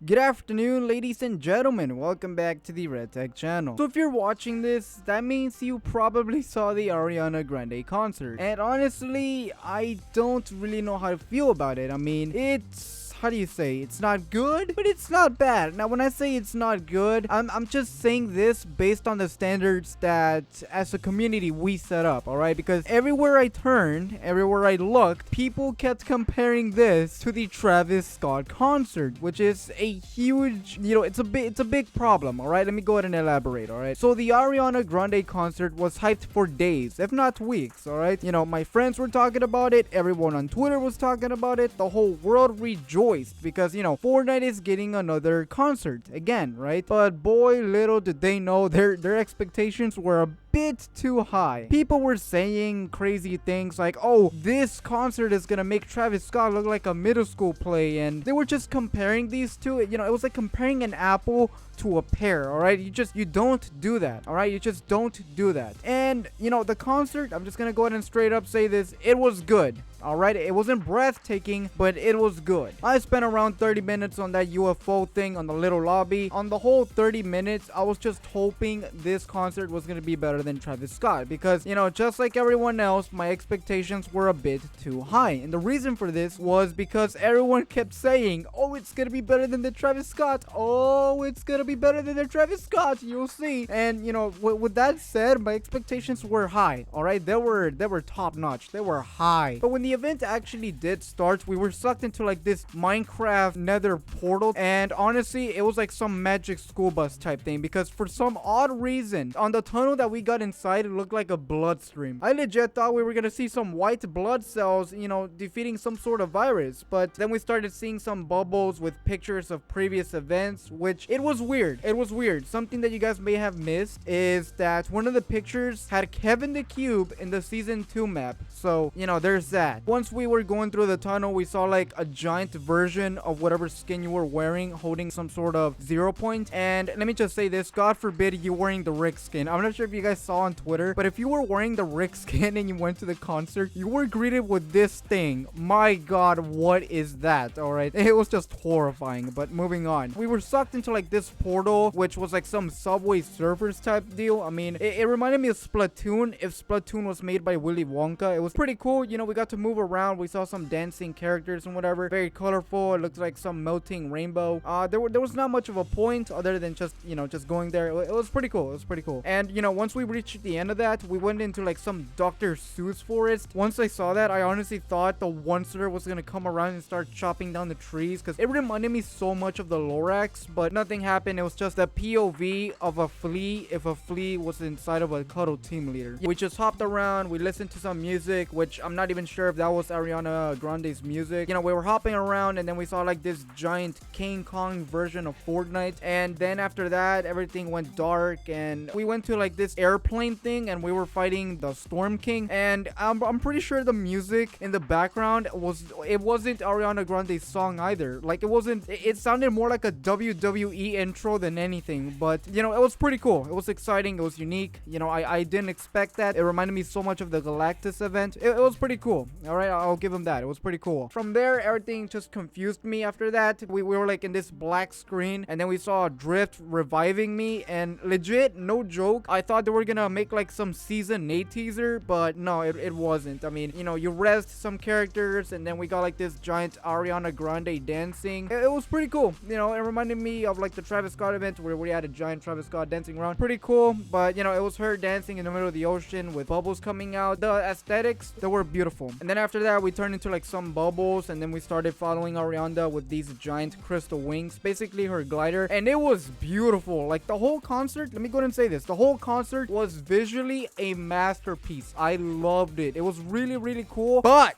Good afternoon, ladies and gentlemen. Welcome back to the Red Tech channel. So if you're watching this, that means you probably saw the Ariana Grande concert. And honestly, I don't really know how to feel about it. I mean, how do you say, it's not good, but it's not bad. Now when I say it's not good, I'm just saying this based on the standards that as a community we set up, all right? Because everywhere I turned, everywhere I looked, people kept comparing this to the Travis Scott concert, which is a huge, it's a big problem, all right? Let me go ahead and elaborate, all right? So the Ariana Grande concert was hyped for days, if not weeks, all right? My friends were talking about it, everyone on Twitter was talking about it, the whole world rejoiced because Fortnite is getting another concert again, right? But boy, little did they know their expectations were a bit too high. People were saying crazy things like, oh, this concert is gonna make Travis Scott look like a middle school play, and they were just comparing these two. It was like comparing an apple to a pear, all right? You don't do that, all right? You just don't do that. And the concert, I'm just gonna go ahead and straight up say this, it was good. All right, it wasn't breathtaking, but it was good. I spent around 30 minutes on that UFO thing on the little lobby. On the whole 30 minutes, I was just hoping this concert was going to be better than Travis Scott because, just like everyone else, my expectations were a bit too high. And the reason for this was because everyone kept saying, oh, it's going to be better than the Travis Scott. Oh, it's going to be better than the Travis Scott. You'll see. And, with that said, my expectations were high. All right, they were top notch. They were high. But when the event actually did start, we were sucked into like this Minecraft nether portal, and honestly it was like some magic school bus type thing because for some odd reason on the tunnel that we got inside it looked like a bloodstream. I legit thought we were gonna see some white blood cells defeating some sort of virus, but then we started seeing some bubbles with pictures of previous events, which it was weird. Something that you guys may have missed is that one of the pictures had Kevin the Cube in the season 2 map, so there's that. Once we were going through the tunnel, we saw like a giant version of whatever skin you were wearing holding some sort of 0 point. And let me just say this, God forbid you wearing the Rick skin. I'm not sure if you guys saw on Twitter, but if you were wearing the Rick skin and you went to the concert, you were greeted with this thing. My God, what is that? All right, it was just horrifying. But moving on, we were sucked into like this portal, which was like some Subway Surfers type deal. I mean, it reminded me of Splatoon if Splatoon was made by Willy Wonka. It was pretty cool. We got to move around. We saw some dancing characters and whatever, very colorful. It looked like some melting rainbow. There was not much of a point other than just just going there. It was pretty cool. And once we reached the end of that, we went into like some Dr. Seuss forest. Once I saw that, I honestly thought the Oncer was gonna come around and start chopping down the trees because it reminded me so much of the Lorax, but nothing happened. It was just the POV of a flea if a flea was inside of a cuddle team leader. We just hopped around, we listened to some music, which I'm not even sure if that was Ariana Grande's music. We were hopping around and then we saw like this giant King Kong version of Fortnite, and then after that everything went dark and we went to like this airplane thing and we were fighting the Storm King, and I'm pretty sure the music in the background wasn't Ariana Grande's song either. Like it sounded more like a WWE intro than anything, but it was pretty cool. It was exciting, it was unique. I didn't expect that. It reminded me so much of the Galactus event. It was pretty cool. All right, I'll give him that. It was pretty cool. From there, everything just confused me after that. We were like in this black screen and then we saw Drift reviving me, and legit, no joke, I thought they were gonna make like some season 8 teaser, but no, it wasn't. I mean, you rest some characters and then we got like this giant Ariana Grande dancing. It was pretty cool. It reminded me of like the Travis Scott event where we had a giant Travis Scott dancing around. Pretty cool, but it was her dancing in the middle of the ocean with bubbles coming out. The aesthetics, they were beautiful. And then after that, we turned into like some bubbles and then we started following Ariana with these giant crystal wings, basically her glider, and it was beautiful. Like the whole concert, let me go ahead and say this, the whole concert was visually a masterpiece. I loved it. It was really cool, but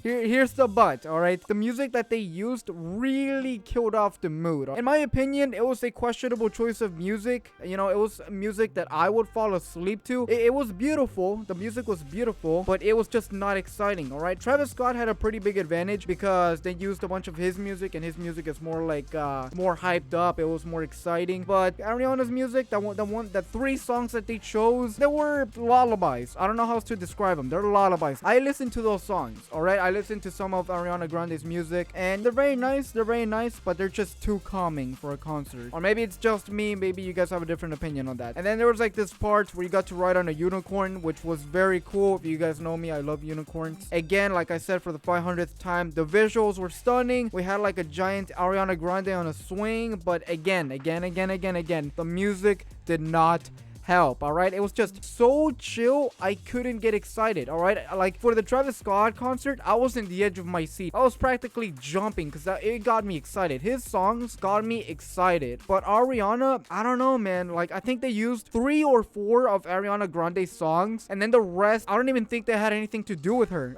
Here's the but, alright? The music that they used really killed off the mood. In my opinion, it was a questionable choice of music. It was music that I would fall asleep to. It was beautiful. The music was beautiful, but it was just not exciting, alright? Travis Scott had a pretty big advantage because they used a bunch of his music, and his music is more like, more hyped up. It was more exciting. But Ariana's music, the 3 songs that they chose, they were lullabies. I don't know how else to describe them. They're lullabies. I listened to those songs, alright? I I listened to some of Ariana Grande's music, and they're very nice, but they're just too calming for a concert. Or maybe it's just me, maybe you guys have a different opinion on that. And then there was like this part where you got to ride on a unicorn, which was very cool. If you guys know me, I love unicorns. Again, like I said for the 500th time, the visuals were stunning. We had like a giant Ariana Grande on a swing, but again, the music did not help. All right, it was just so chill, I couldn't get excited. All right, like for the Travis Scott concert, I was in the edge of my seat. I was practically jumping because it got me excited. His songs got me excited. But Ariana, I don't know, man. Like, I think they used 3 or 4 of Ariana Grande's songs, and then the rest, I don't even think they had anything to do with her.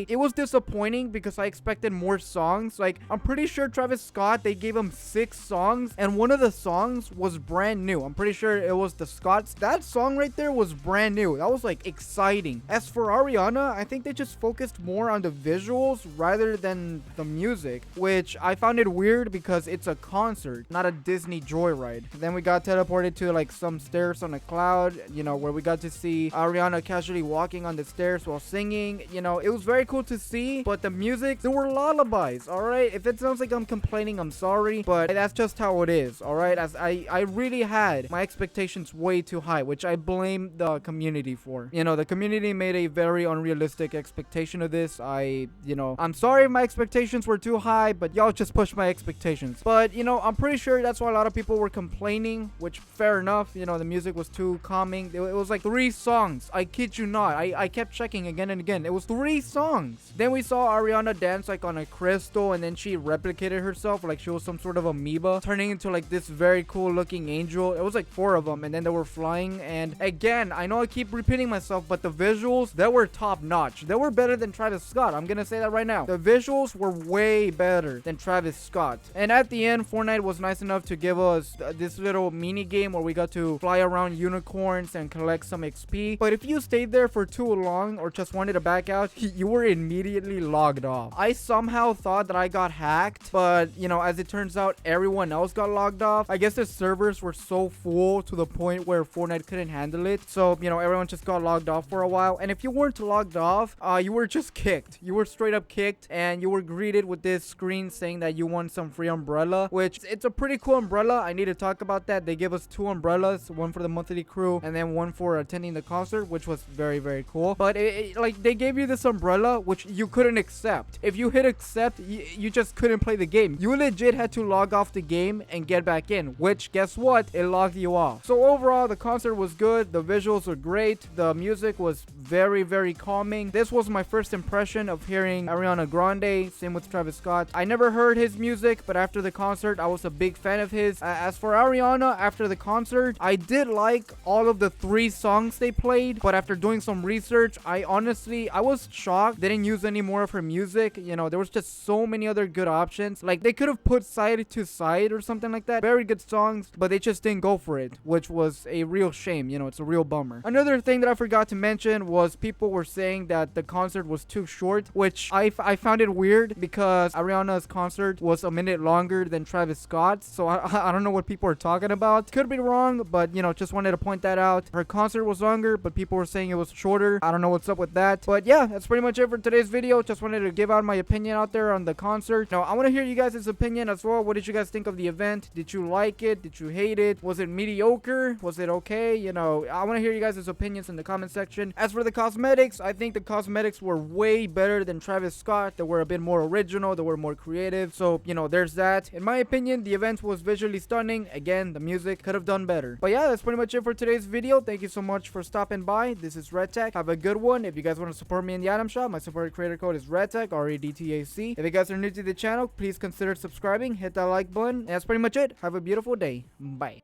It was disappointing because I expected more songs. Like, I'm pretty sure Travis Scott, they gave him 6 songs, and one of the songs was brand new. I'm pretty sure it was the Scott's. That song right there was brand new. That was like exciting. As for Ariana, I think they just focused more on the visuals rather than the music, which I found it weird because it's a concert, not a Disney joyride. Then we got teleported to like some stairs on a cloud, you know, where we got to see Ariana casually walking on the stairs while singing. You know, it was very cool to see, but the music, there were lullabies. All right, if it sounds like I'm complaining, I'm sorry, but that's just how it is. All right, as I really had my expectations way too high, which I blame the community for. You know, the community made a very unrealistic expectation of this. I'm sorry if my expectations were too high, but y'all just pushed my expectations. But, you know, I'm pretty sure that's why a lot of people were complaining, which fair enough. You know, the music was too calming. It was like 3 songs. I kid you not. I kept checking again and again. It was 3 songs. Then we saw Ariana dance like on a crystal, and then she replicated herself like she was some sort of amoeba, turning into like this very cool looking angel. It was like 4 of them, and then they were flying. And again, I know I keep repeating myself, but the visuals, they were top notch. They were better than Travis Scott. I'm gonna say that right now. The visuals were way better than Travis Scott. And at the end, Fortnite was nice enough to give us this little mini game where we got to fly around unicorns and collect some XP. But if you stayed there for too long or just wanted to back out, you were immediately logged off. I somehow thought that I got hacked, but you know, as it turns out, everyone else got logged off. I guess the servers were so full to the point where Fortnite couldn't handle it, so you know, everyone just got logged off for a while. And if you weren't logged off, you were just kicked. You were straight up kicked, and you were greeted with this screen saying that you won some free umbrella, which it's a pretty cool umbrella. I need to talk about that. They gave us 2 umbrellas, one for the monthly crew and then one for attending the concert, which was very, very cool. But like, they gave you this umbrella which you couldn't accept. If you hit accept, you just couldn't play the game. You legit had to log off the game and get back in, which guess what, it logged you off. So overall, the concert was good. The visuals were great. The music was very, very calming. This was my first impression of hearing Ariana Grande. Same with Travis Scott. I never heard his music, but after the concert, I was a big fan of his. As for Ariana, after the concert, I did like all of the 3 songs they played, but after doing some research, I was shocked they didn't use any more of her music. You know, there was just so many other good options. Like, they could have put Side to Side or something like that. Very good songs, but they just didn't go for it, which was a real shame. You know, it's a real bummer. Another thing that I forgot to mention was people were saying that the concert was too short, which I found it weird because Ariana's concert was a minute longer than Travis Scott's. So I don't know what people are talking about. Could be wrong, but you know, just wanted to point that out. Her concert was longer, but people were saying it was shorter. I don't know what's up with that. But yeah, that's pretty much it for today's video. Just wanted to give out my opinion out there on the concert. Now, I want to hear you guys' opinion as well. What did you guys think of the event? Did you like it? Did you hate it? Was it mediocre? Was it okay? You know, I want to hear you guys' opinions in the comment section. As for the cosmetics, I think the cosmetics were way better than Travis Scott. They were a bit more original. They were more creative. So, you know, there's that. In my opinion, the event was visually stunning. Again, the music could have done better. But yeah, that's pretty much it for today's video. Thank you so much for stopping by. This is Red Tech. Have a good one. If you guys want to support me in the item shop, my support creator code is RedTech, REDTAC. If you guys are new to the channel, please consider subscribing. Hit that like button. And that's pretty much it. Have a beautiful day. Bye.